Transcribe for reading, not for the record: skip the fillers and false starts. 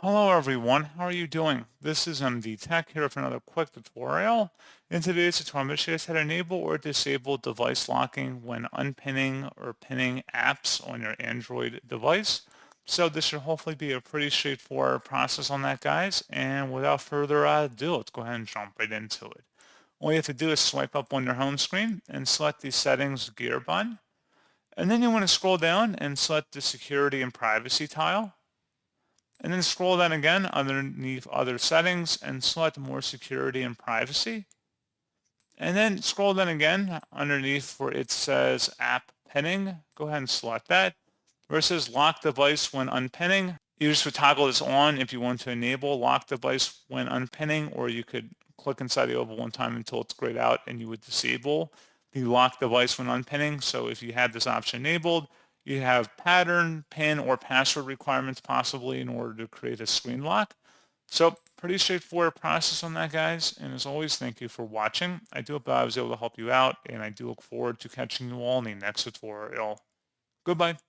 Hello everyone, how are you doing? This is MD Tech here for another quick tutorial. In today's tutorial, I'm going to show you how to enable or disable device locking when unpinning or pinning apps on your Android device. So this should hopefully be a pretty straightforward process on that, guys. And without further ado, let's go ahead and jump right into it. All you have to do is swipe up on your home screen and select the settings gear button. And then you want to scroll down and select the security and privacy tile. And then scroll down again underneath other settings and select more security and privacy. And then scroll down again underneath where it says app pinning. Go ahead and select that. Where it says lock device when unpinning, you just would toggle this on if you want to enable lock device when unpinning, or you could click inside the oval one time until it's grayed out and you would disable the lock device when unpinning. So if you had this option enabled, you have pattern, pin, or password requirements possibly in order to create a screen lock. So pretty straightforward process on that, guys. And as always, thank you for watching. I do hope I was able to help you out, and I do look forward to catching you all in the next tutorial. Goodbye.